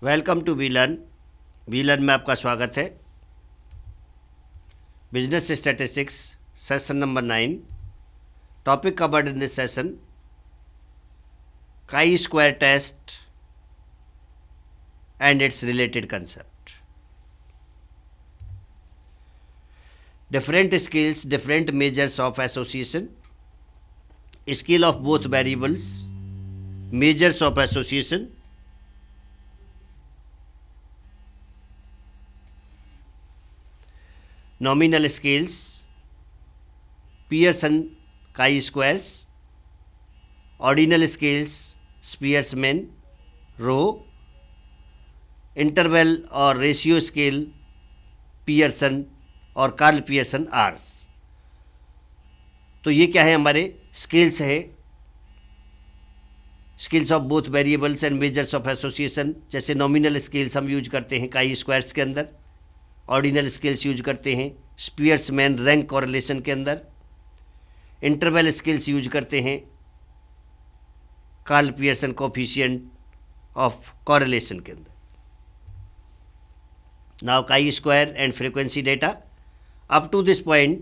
Welcome to we learn में आपका स्वागत है। Business statistics session number 9 topic covered in this session chi square test and its related concept. Different scales, different measures of association, scale of both variables, measures of association, nominal scales, Pearson chi-squares, ordinal scales, Spearman, rho, interval और ratio scale Pearson और Karl Pearson hours. तो ये क्या है, हमारे scales है, scales of both variables and measures of association. जैसे nominal scales हम यूज करते हैं काई स्क्वायर्स के अंदर, ऑर्डिनल स्केल्स यूज करते हैं स्पियर्समैन रैंक कॉरेलेशन के अंदर, इंटरवल स्केल्स यूज करते हैं कार्ल पियर्सन कोफिशिएंट ऑफ कॉरेलेशन के अंदर। Now chi-square and frequency data. Up to this point,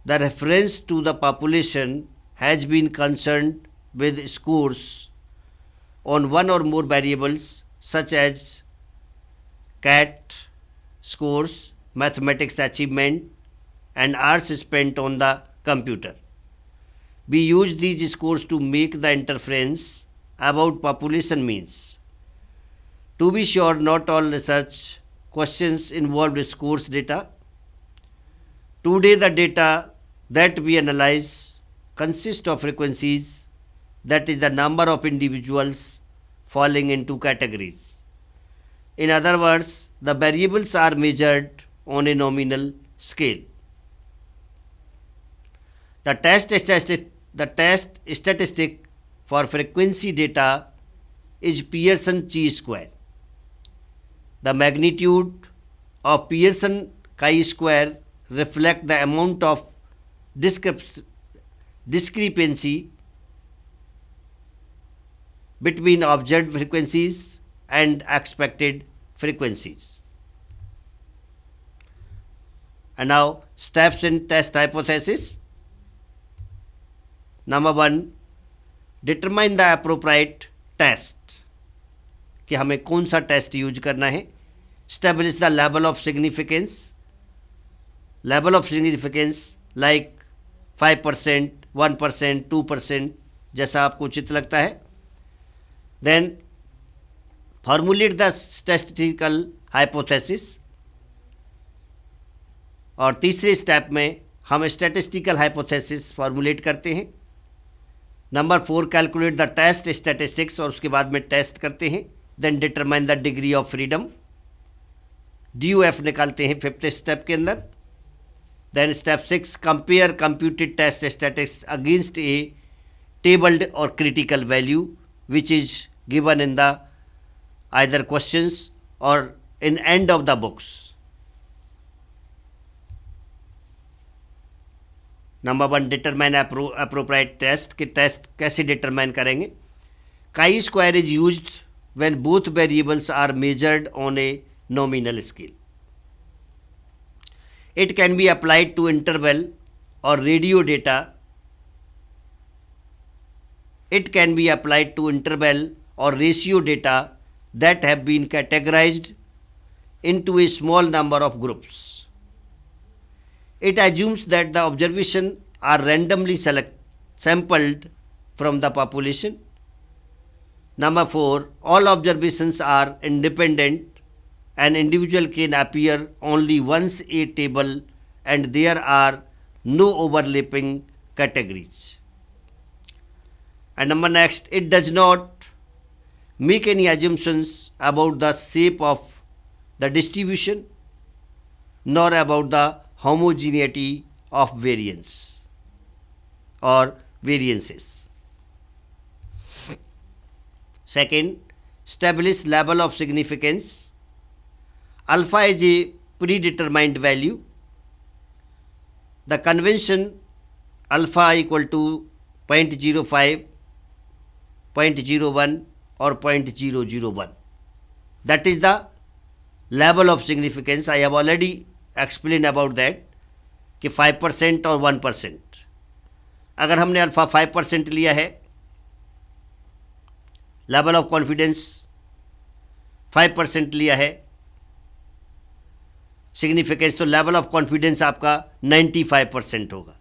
the reference to the population has been concerned with scores on one or more variables such as CAT scores, mathematics achievement, and hours spent on the computer. We use these scores to make the inference about population means. To be sure, not all research questions involved scores data. Today the data that we analyze consist of frequencies, that is the number of individuals falling into categories. In other words, the variables are measured on a nominal scale. The test statistic for frequency data is Pearson chi-square. The magnitude of Pearson chi-square reflect the amount of discrepancy between observed frequencies and expected frequencies. And now steps in test hypothesis. Number 1, determine the appropriate test, कि हमें कौन सा test use करना है। Establish the level of significance like 5%, 1%, 2%, जैसा आपको उचित लगता है। Then formulate the statistical hypothesis, और तीसरे स्टेप में हम स्टैटिस्टिकल हाइपोथेसिस फॉर्मुलेट करते हैं। Number 4, calculate the test statistics, और उसके बाद में टेस्ट करते हैं। Then determine the degree of freedom, DOF निकालते हैं 5th स्टेप के अंदर। Then step 6, compare computed test statistics against a tabled और critical value which is given in the either questions और in end of the books. Number 1, determine appropriate test, कि test कैसे determine करेंगे। Chi square is used when both variables are measured on a nominal scale. It can be applied to interval or radio data. It can be applied to interval or ratio data that have been categorized into a small number of groups. It assumes that the observations are randomly sampled from the population. Number 4, all observations are independent. An individual can appear only once a table and there are no overlapping categories. And number next, it does not make any assumptions about the shape of the distribution nor about the homogeneity of variance or variances. Second, establish level of significance. Alpha is a predetermined value. The convention alpha equal to 0.05, 0.01 or 0.001. That is the level of significance. I have already explained about that कि 5% और 1%. अगर हमने alpha 5% लिया है, level of confidence 5% लिया है significance, तो level of confidence आपका 95% होगा.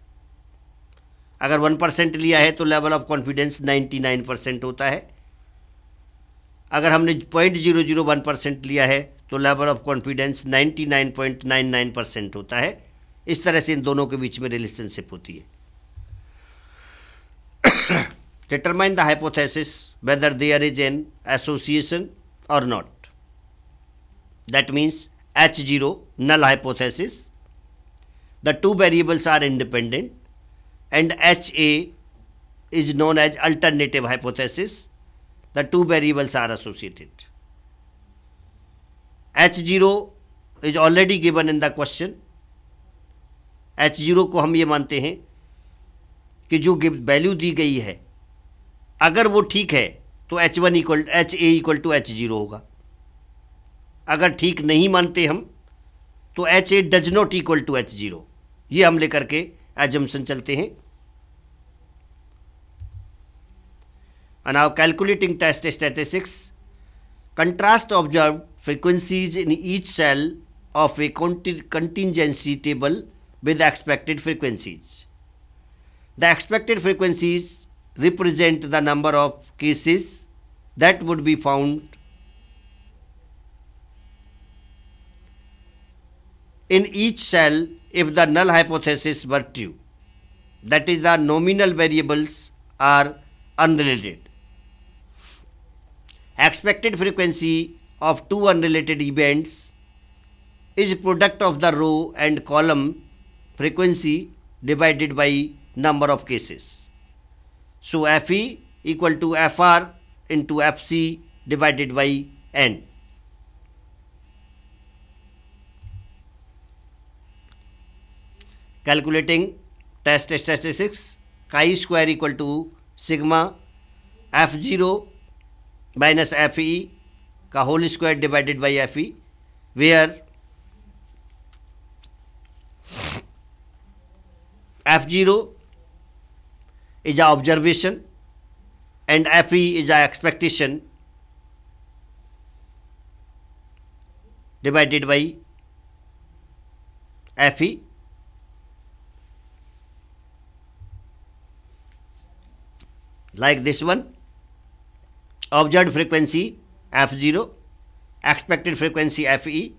अगर 1% लिया है तो लेवल ऑफ कॉन्फिडेंस 99% होता है. अगर हमने 0.001% लिया है तो लेवल ऑफ कॉन्फिडेंस 99.99% होता है. इस तरह से इन दोनों के बीच में रिलेशनशिप होती है. Determine the hypothesis whether there is an association और not. That means H0 null hypothesis, the two variables are independent, and HA is known as alternative hypothesis, the two variables are associated. H0 is already given in the question. H0 को हम ये मानते हैं कि जो value दी गई है अगर वो ठीक है तो H1 equal HA equal to H0 होगा. अगर ठीक नहीं मानते हम तो HA does not equal to H0. ये हम लेकर के एजम्पशन चलते हैं. Now calculating test statistics. Contrast observe frequencies in each cell of a contingency table with expected frequencies. The expected frequencies represent the number of cases that would be found in each cell if the null hypothesis were true. That is, the nominal variables are unrelated. Expected frequency of two unrelated events is product of the row and column frequency divided by number of cases. So FE equal to FR into FC divided by N. Calculating test statistics. Chi square equal to sigma F0 minus FE का whole square divided by FE, where F0 is a observation and FE is a expectation divided by FE. Like this one, observed frequency F0, expected frequency FE.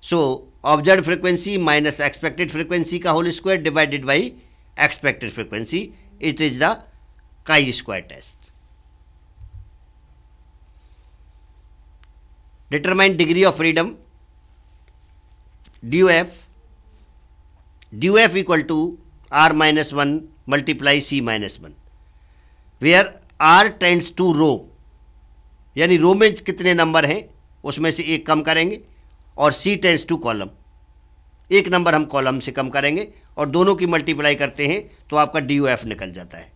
So observed frequency minus expected frequency का whole square divided by expected frequency. It is the chi-square test. Determine degree of freedom. DOF equal to R minus 1 multiply C minus 1, where R tends to row, यानी रो में कितने number हैं उसमें से एक कम करेंगे, और C टेंस टू कॉलम, एक नंबर हम कॉलम से कम करेंगे और दोनों की मल्टीप्लाई करते हैं तो आपका DOF निकल जाता है.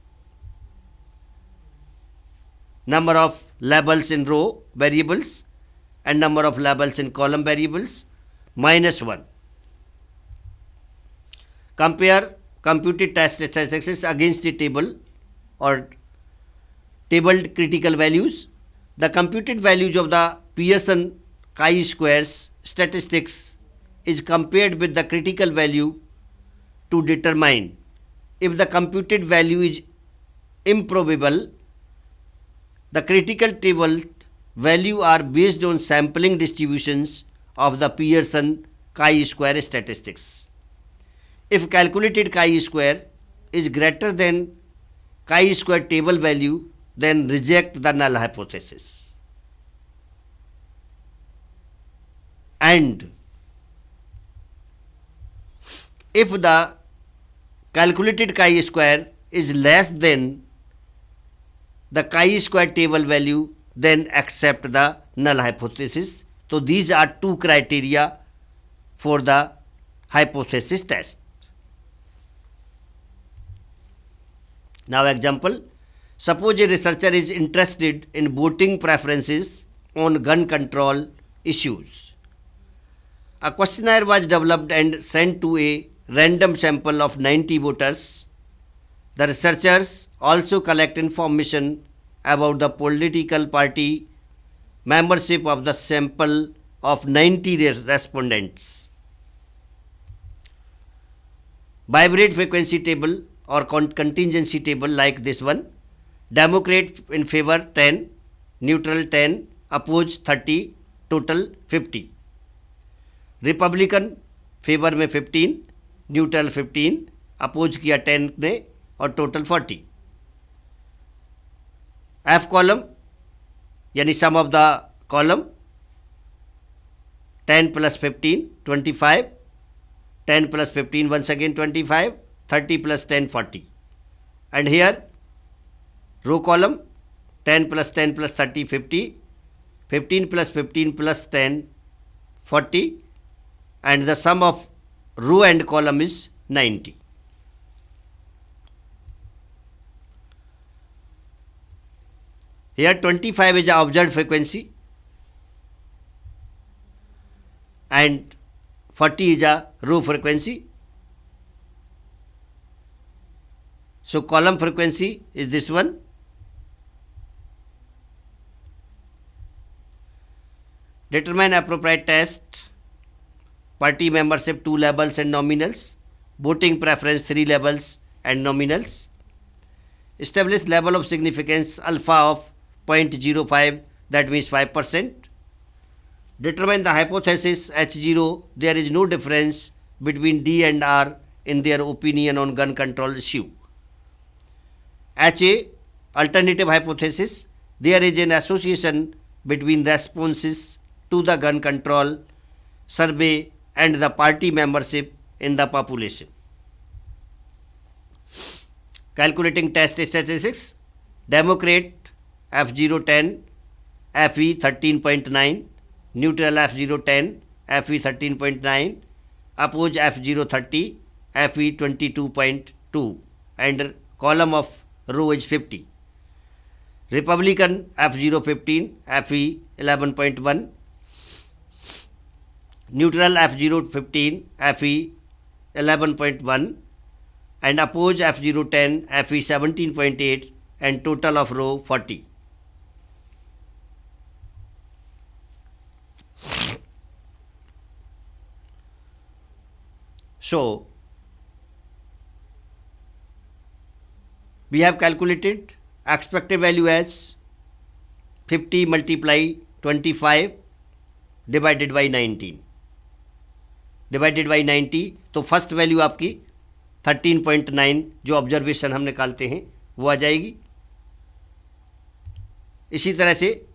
Number of labels in row variables and number of labels in column variables -1. Compare computed test statistics against the table और tabled critical values. The computed values of the Pearson chi-squares statistics is compared with the critical value to determine if the computed value is improbable. The critical table value are based on sampling distributions of the Pearson chi-square statistics. If calculated chi-square is greater than chi-square table value, then reject the null hypothesis. And if the calculated chi-square is less than the chi-square table value, then accept the null hypothesis. So these are two criteria for the hypothesis test. Now example, suppose a researcher is interested in voting preferences on gun control issues. A questionnaire was developed and sent to a random sample of 90 voters. The researchers also collect information about the political party membership of the sample of 90 respondents. Vibrate frequency table or contingency table like this one. Democrat in favor 10, neutral 10, opposed 30, total 50. Republican favour में 15, neutral 15, oppose किया 10 ने और total 40. F column यानी सम of the column 10 plus 15 25, 10 plus 15 once again 25, 30 plus 10 40. And here row column 10 plus 10 plus 30 50, 15 plus 15 plus 10 40, and the sum of row and column is 90. Here 25 is the observed frequency and 40 is a row frequency. So column frequency is this one. Determine appropriate test. Party membership 2 levels and nominals. Voting preference 3 levels and nominals. Establish level of significance alpha of 0.05, that means 5%. Determine the hypothesis H0, there is no difference between D and R in their opinion on gun control issue. HA, alternative hypothesis, there is an association between responses to the gun control survey and the party membership in the population. Calculating test statistics, Democrat F0 10, FE 13.9, neutral F0 10, FE 13.9, oppose F0 30, FE 22.2, and column of row is 50. Republican F0 15, FE 11.1, neutral F0 15, FE 11.1, and oppose F0 10, FE 17.8, and total of row 40. So we have calculated expected value as 50 multiply 25 divided by 19 divided by 90. तो first value आपकी 13.9 जो observation हम निकालते हैं वो आ जाएगी. इसी तरह से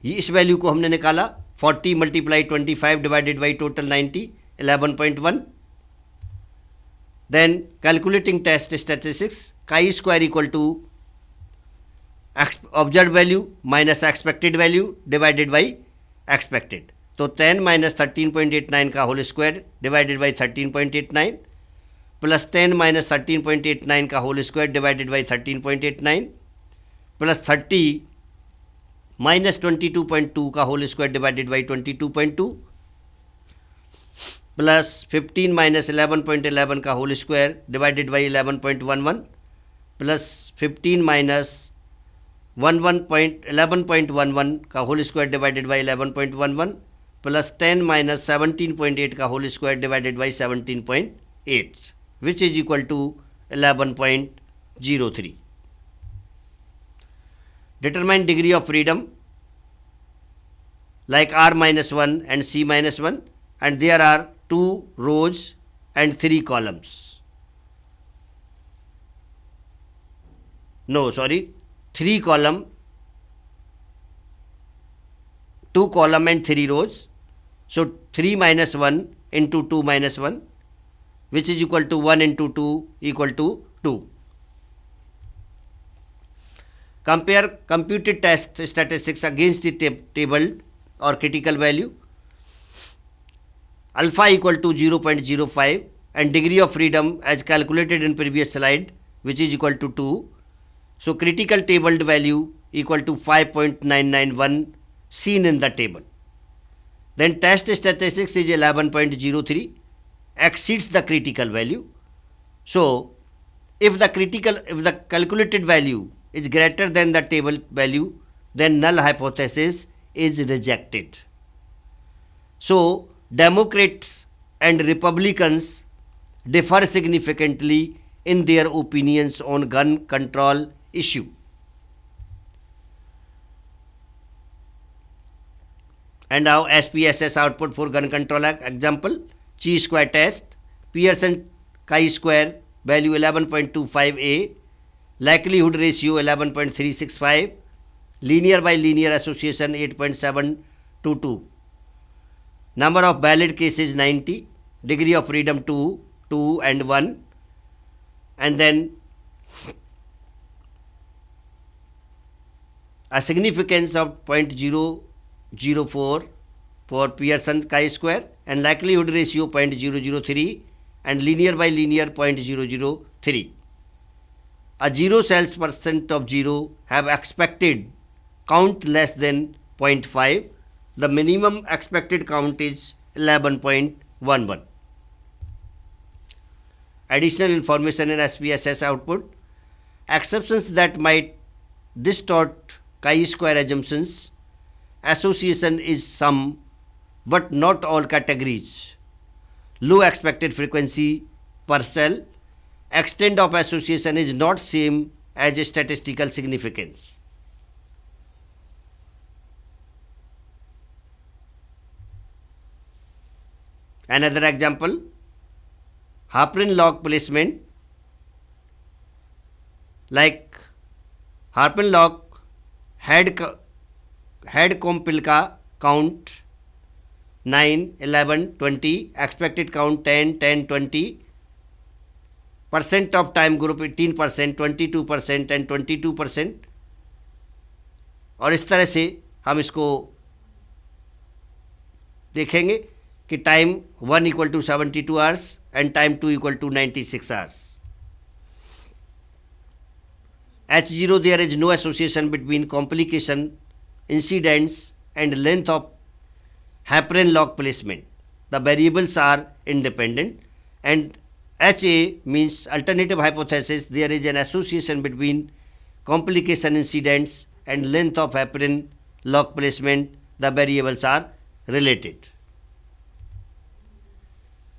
इस वैल्यू को हमने निकाला 40 multiply 25 divided by total 90, 11.1. Then calculating test statistics, chi-square equal to observed value minus expected value divided by expected. तो 10 minus 13.89 का whole square divided by 13.89 plus 10 minus 13.89 का whole square divided by 13.89 plus 30 minus 22.2 का whole square divided by 22.2 plus 15 minus 11.11 का whole square divided by 11.11 plus 15 minus 11.11 का whole square divided by 11.11 plus 10 minus 17.8 का whole square divided by 17.8 which is equal to 11.03. Determine degree of freedom like R minus 1 and C minus 1, and there are 2 rows and 3 columns. No, sorry, 3 column, 2 column and 3 rows. So 3 minus 1 into 2 minus 1, which is equal to 1 into 2 equal to 2. Compare computed test statistics against the table or critical value. Alpha equal to 0.05 and degree of freedom as calculated in previous slide, which is equal to 2. So critical tabled value equal to 5.991 seen in the table. Then test statistics is 11.03, exceeds the critical value. So if the calculated value is greater than the table value, then null hypothesis is rejected. So Democrats and Republicans differ significantly in their opinions on gun control issue. And now SPSS output for gun control example, chi-square test, Pearson chi-square value 11.25a, likelihood ratio 11.365, linear by linear association 8.722, number of valid cases 90, degree of freedom 2, 2 and 1, and then a significance of 0.004 for Pearson chi-square and likelihood ratio 0.003 and linear by linear 0.003. A 0 cells percent of 0 have expected count less than 0.5. The minimum expected count is 11.11. Additional information in SPSS output. Exceptions that might distort chi-square assumptions. Association is some but not all categories. Low expected frequency per cell. Extent of association is not same as statistical significance. Another example, Harprin log placement. Like Harprin log head compilka count 9, 11, 20, expected count 10, 10, 20, percent of time group 18%, 22% and 22%. और इस तरह से हम इसको देखेंगे कि time 1 equal to 72 hours and time 2 equal to 96 hours. H0 there is no association between complication, incidents and length of Harprin log placement. The variables are independent, and HA means alternative hypothesis. There is an association between complication, incidents and length of Harprin log placement. The variables are related.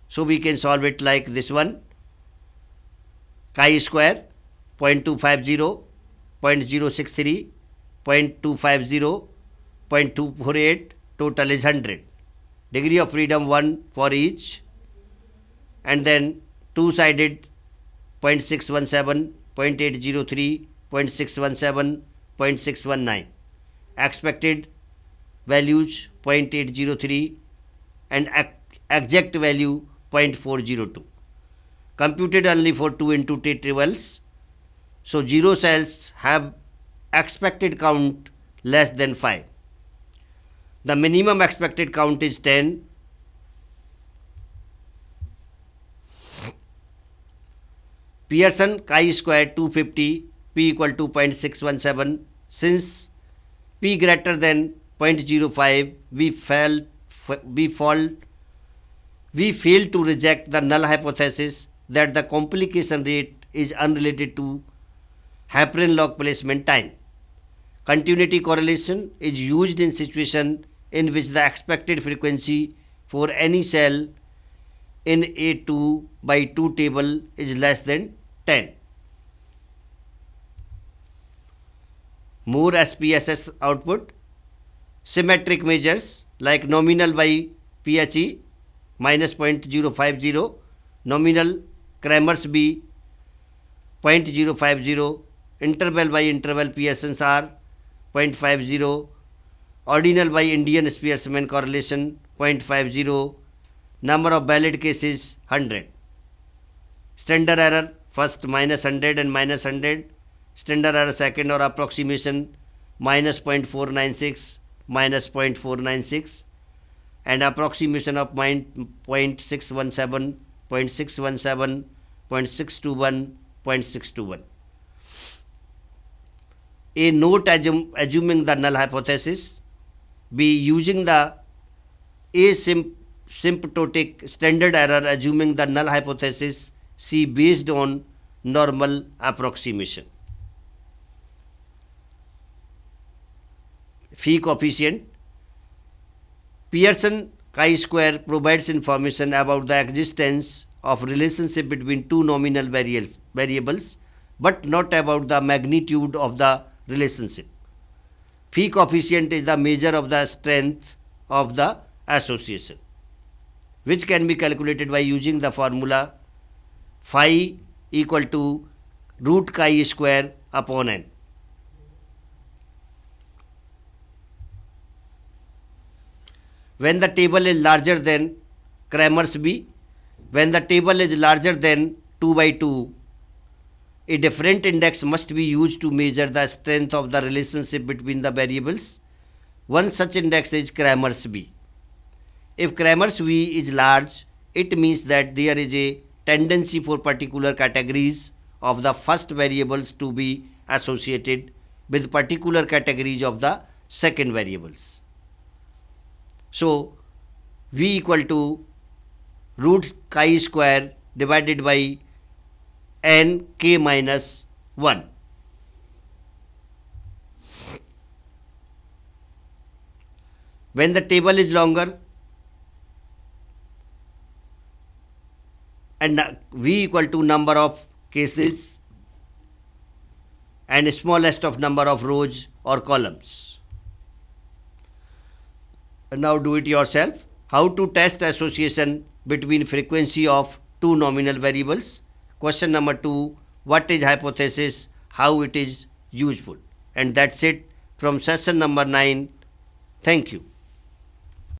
So we can solve it like this one. Chi-square 0.250, 0.063, 0.250, 0.248, total is 100. Degree of freedom 1 for each, and then two-sided 0.617, 0.803, 0.617, 0.619. Expected values 0.803 and exact value 0.402. Computed only for 2 into t intervals. So 0 cells have expected count less than 5. The minimum expected count is 10. Pearson chi-square 250, p equal to 0.617. Since p greater than 0.05, we fail to reject the null hypothesis that the complication rate is unrelated to Harprin log placement time. Continuity correlation is used in situation in which the expected frequency for any cell in a 2 by 2 table is less than 10. More SPSS output. Symmetric measures like nominal by PHE minus 0.050, nominal Kramer's B 0.050, interval by interval Pearson's R 0.50, ordinal by Indian specimen correlation 0.50, number of valid cases 100. Standard error first minus 100 and minus 100, standard error second or approximation minus 0.496, minus 0.496, and approximation of 0.617, 0.617, 0.621, 0.621. A. Note assuming the null hypothesis. B. Using the asymptotic standard error assuming the null hypothesis. C. Based on normal approximation. Phi coefficient. Pearson chi-square provides information about the existence of relationship between two nominal variables, but not about the magnitude of the relationship. Phi coefficient is the measure of the strength of the association, which can be calculated by using the formula phi equal to root chi-square upon n. When the table is larger than Cramer's B, when the table is larger than 2 by 2, a different index must be used to measure the strength of the relationship between the variables. One such index is Cramer's B. If Cramer's B is large, it means that there is a tendency for particular categories of the first variables to be associated with particular categories of the second variables. So, V equal to root chi-square divided by n k minus 1. When the table is longer and V equal to number of cases and smallest of number of rows or columns. Now do it yourself. How to test association between frequency of two nominal variables. Question number 2. What is hypothesis? How it is useful? And that's it from session number 9. Thank you.